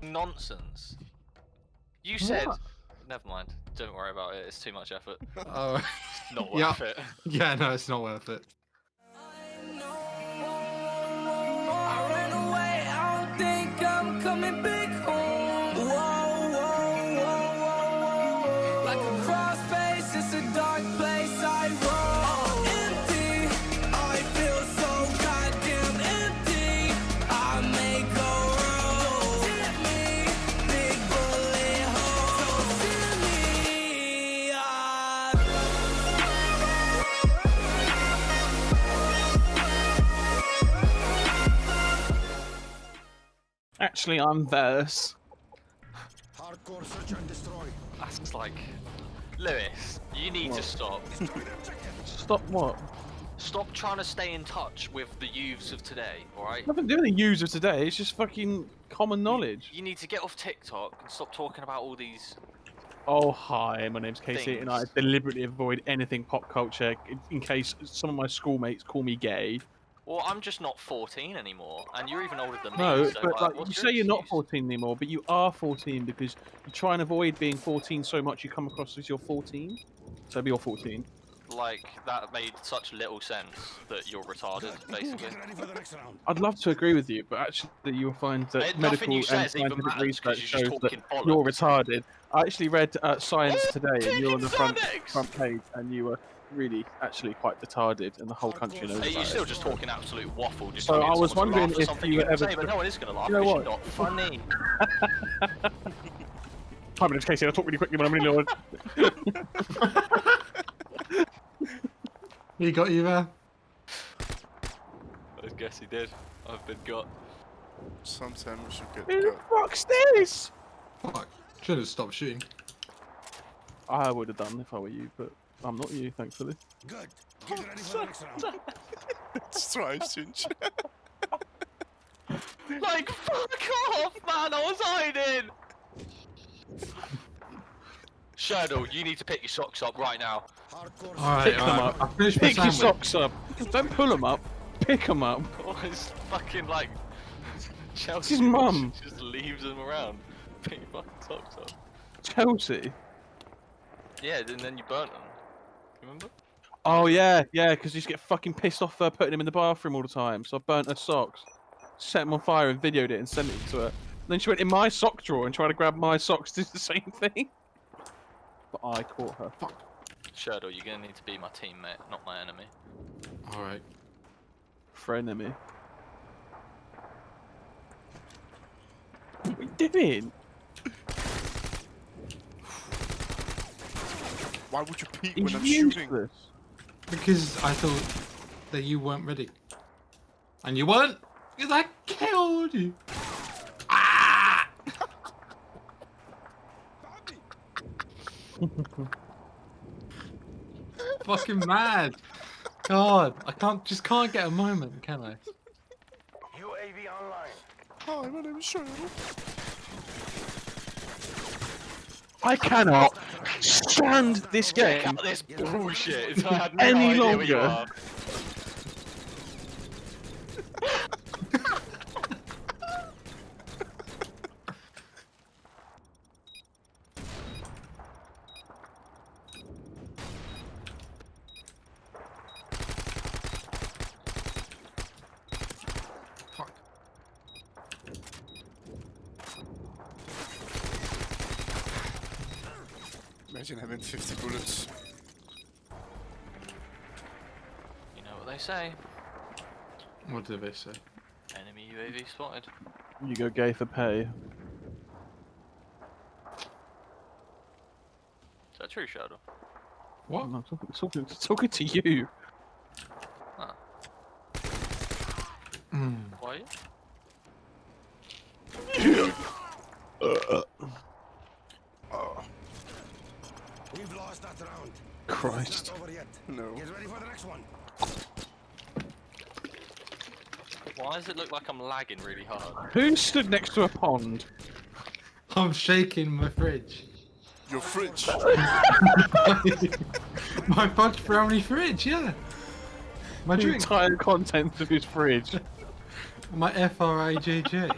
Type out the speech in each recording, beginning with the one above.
nonsense. You said. What? Never mind. Don't worry about it. It's too much effort. Oh, It's not yeah. worth it. Yeah, no, it's not worth it. I ran away, I don't think I'm coming back home. Whoa, whoa, whoa, whoa, whoa. Like a cross space, it's a dark place I roam. Empty, I feel so goddamn empty. I may go wrong. Hit me, big bullet hole. So send me Actually, I'm Verse. Hardcore search and destroy. That's like, Lewis, you need to stop. Stop what? Stop trying to stay in touch with the youths of today, alright? Nothing to do with the user today. It's just fucking common knowledge. You need to get off TikTok and stop talking about all these. Oh hi, my name's Casey, and I Things. deliberately avoid anything pop culture in case some of my schoolmates call me gay. Well, I'm just not 14 anymore, and you're even older than me. No, so, but like, what's you your say you're not excuse? 14 anymore, but you are 14 because you try and avoid being 14 so much you come across as you're 14. So you're 14. Like, that made such little sense that you're retarded, basically. Get ready for the next round. I'd love to agree with you, but actually you'll find that Nothing medical you and say is even scientific matters 'cause research you're just shows that talking you're bollocks. retarded. I actually read Science Today, and you're on the front Phonics! page, and you were really actually quite retarded, and the whole country knows Hey, about you're it. still just talking absolute waffle. Just So trying to I get was someone to wondering laugh at if something you you were ever- say, but no one is going to laugh You know because what? you're not funny. Hi, my name's Casey. I'll talk really quickly when I'm really loud. He got you there. I guess he did. I've been got. Sometimes we should get Who the got. fuck's this? Fuck. Should have stopped shooting. I would have done if I were you, but I'm not you, thankfully. Good. Get ready for the next round. It's strange. Like, fuck off, man! I was hiding! Shadow, you need to pick your socks up right now. Hardcore Alright, Pick them alright. up. I finished my Pick your sandwich. socks up. Don't pull them up. Pick them up. Oh, it's fucking like. Chelsea his mum. just leaves them around. Pick your fucking socks up. Chelsea. Yeah, and then you burnt them. Remember? Oh yeah, yeah, because you just get fucking pissed off putting him in the bathroom all the time. So I burnt her socks, set them on fire and videoed it and sent it to her. Then she went in my sock drawer and tried to grab my socks to do the same thing. But I caught her. Shadow, you're gonna need to be my teammate, not my enemy. Alright. Frenemy. What are you doing? Why would you peek He's when I'm shooting? useless. Because I thought that you weren't ready. And you weren't! Because I killed you! Ah! Fucking mad! God, I can't get a moment, can I? UAV online. Hi, my name is Shadow. I cannot stand this game Cut this bullshit! I had no any idea where you longer. are. Fuck. Imagine having 50 bullets. You know what they say. What did they say? Enemy UAV spotted. You go gay for pay. Is that true, Shadow? What? I'm talking to you. Huh. Mm. Why? We've lost that round. Christ. It's not over yet. No. Get ready for the next one. Why does it look like I'm lagging really hard? Who stood next to a pond? I'm shaking my fridge. Your fridge. My fudge brownie fridge, yeah. My The drink. entire contents of his fridge. My FRAJJ.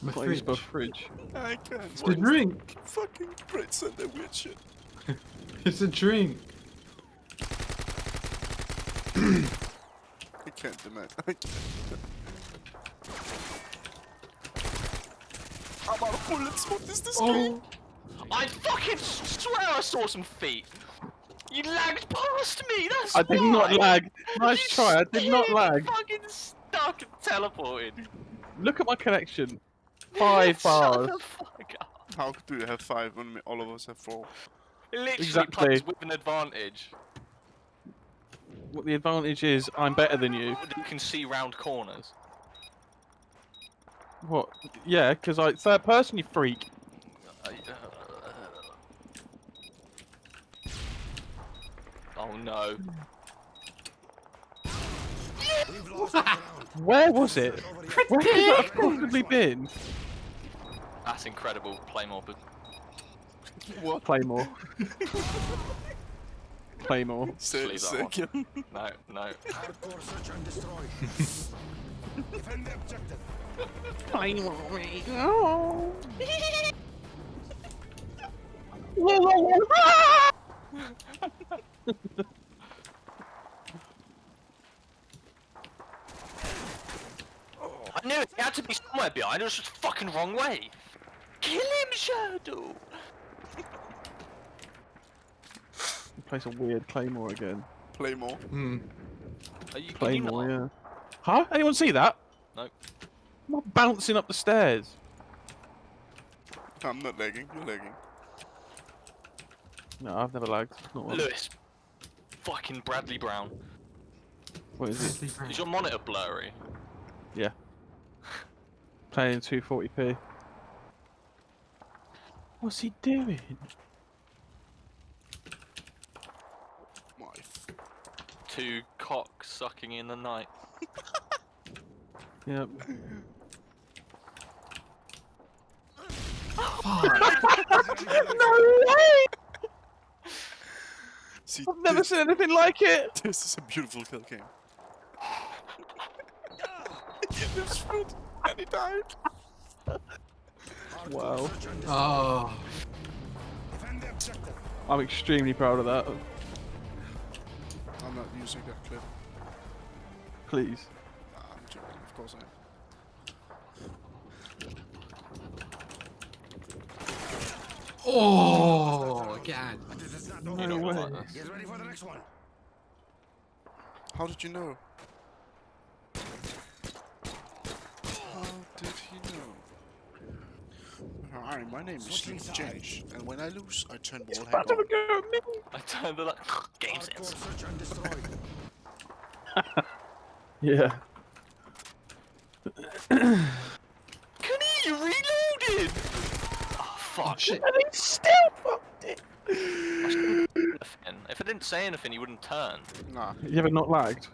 My What is fridge. fridge? I can't. It's a drink. Fucking Brits and their weird shit. It's a drink. I can't demand. I can't. I'm out of bullets. What is this game? Oh. I fucking swear I saw some feet. You lagged past me. That's I did not why. lag. Nice You try. I did not stayed lag. Fucking stuck and teleported. Look at my connection. 5 Shut bars. the fuck up. How do you have 5 when all of us have 4? It literally Exactly. plays with an advantage. What the advantage is, I'm better than you. You can see round corners. What? Yeah, because I third person, you freak. Oh no. We've lost that round. Where was it? Over Where could that have possibly been? That's incredible, Playmore. But What? Playmore. Playmore. Say leave it that one. again. no, no. Hardcore search and destroy. Defend the objective. Playmore. I knew it. He had to be somewhere behind. It was just fucking wrong way. Kill him, Shadow. Place a weird Claymore again. Play more. Hmm. Are you, can you Claymore, not? yeah. Huh? Anyone see that? No. I'm not bouncing up the stairs. I'm not lagging. You're lagging. No, I've never lagged. Not once. Lewis. Fucking Bradley Brown. What is it? Is your monitor blurry? Yeah. Playing 240p. What's he doing? Wife. Two cocks sucking in the night. Yep. No way! See, I've never seen anything like it! This is a beautiful kill game. He lives fruit and he died. Wow. Oh. Defend the objective. I'm extremely proud of that. I'm not using that clip. Please. Nah, I'm joking. Of course I am. Oh, God. This is not No over. don't way. like this. Get ready for the next one. How did you know? How did he know? Hi, my name is Switching Slim sides. Change, and when I lose, I turn wall About to hang on. go at me! I turned the like game Hardcore sense. search and destroy. Yeah. Can he? You reloaded! Oh, fuck. Shit. And he still fucked it! If I didn't say anything, he wouldn't turn. Nah, You ever not lagged?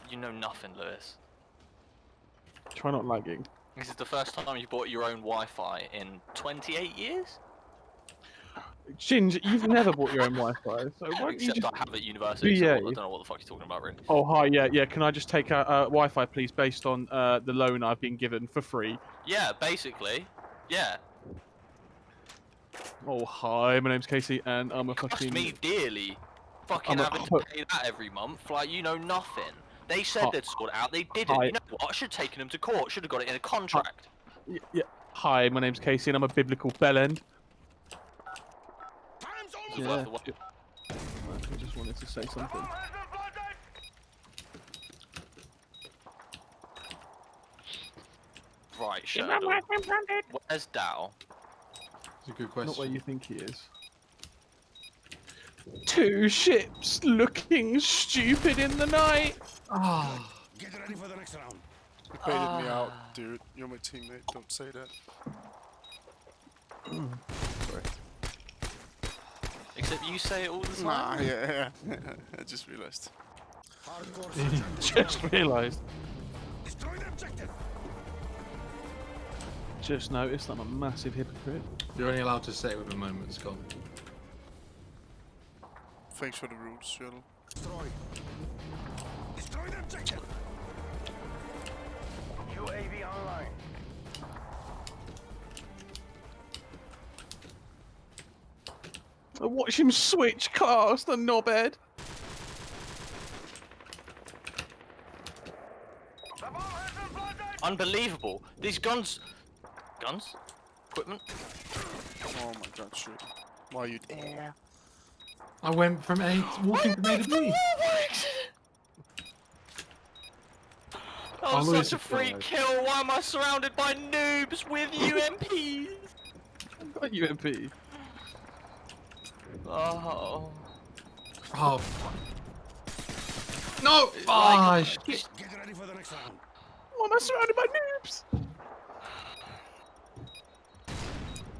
You know nothing, Lewis. Try not lagging. This is the first time you bought your own Wi-Fi in 28 years? Ginge, you've never bought your own Wi-Fi, so why don't you Except just... I have at university, so Yeah. I don't know what the fuck you're talking about, really. Oh, hi, yeah, can I just take Wi-Fi, please, based on the loan I've been given for free? Yeah, basically. Yeah. Oh, hi, my name's Casey, and I'm a Cost fucking... me dearly. Fucking I'm a having to pay that every month. Like, you know nothing. They said Hi. they'd sort it out, they didn't. Hi. You know what? I should have taken them to court. Should have got it in a contract. Yeah. Hi, my name's Casey, and I'm a biblical bellend. Time's almost Yeah. Worth the wait. I just wanted to say something. Right, Shadow. Where's Dow? It's a good question. Not where you think he is. Two ships looking stupid in the night. Oh. Get ready for the next round. you baited me out, dude. You're my teammate. Don't say that. Sorry. Except you say it all the time. Nah, yeah. I just realized. Hardcore search and destroy. Just realised. Destroy the objective. Just noticed I'm a massive hypocrite. You're only allowed to say it with a moment's gone. Thanks for the rules, Shuttle. Destroy. Destroy the objective. UAV online. watch him switch cars, the knobhead. Unbelievable. These guns. Guns? Equipment? Oh my god, shoot. Why are you there? I went from A walking from A to B. That I'm was always such a free surprised. kill. Why am I surrounded by noobs with UMPs? Got UMP. Oh. Oh, fuck. No! Oh, shit. Get ready for the next round. Why am I surrounded by noobs?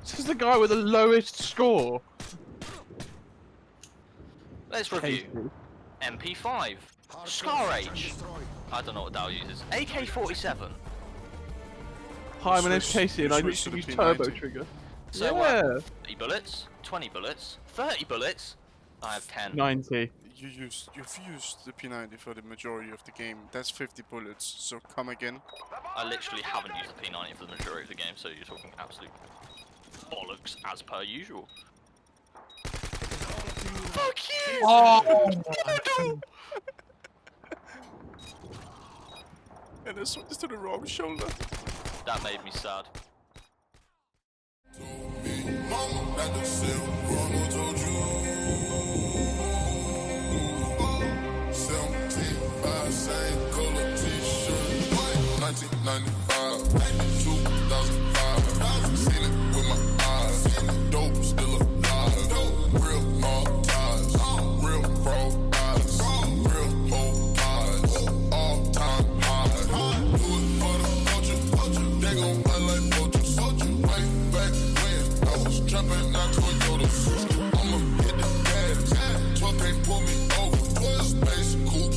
This is the guy with the lowest score. Let's review. MP5. Hard Scar search and Age. destroy. I don't know what Dow uses. AK-47. Hi, my name's Switch- Casey and I switch used to to use the turbo P90. trigger. So, Yeah. 30 bullets, 20 bullets, 30 bullets. I have 10. 90. You've used the P90 for the majority of the game. That's 50 bullets, so come again. I literally haven't used the P90 for the majority of the game, so you're talking absolute bollocks as per usual. Fuck you! Oh, And this one is to the wrong shoulder. That made me sad. Mama, like the silk, Ronald told you. 17, same color t-shirt. 1995, 2005. Seen it with my eyes. Dope still alive. Real mob ties. Real frog eyes. Real whole pies. All time highs. Do it for the culture. They gon' play like poachers. Way back when I was trapping, not Toyotas. I'ma hit the gas. 12 can't pull me over. Space cool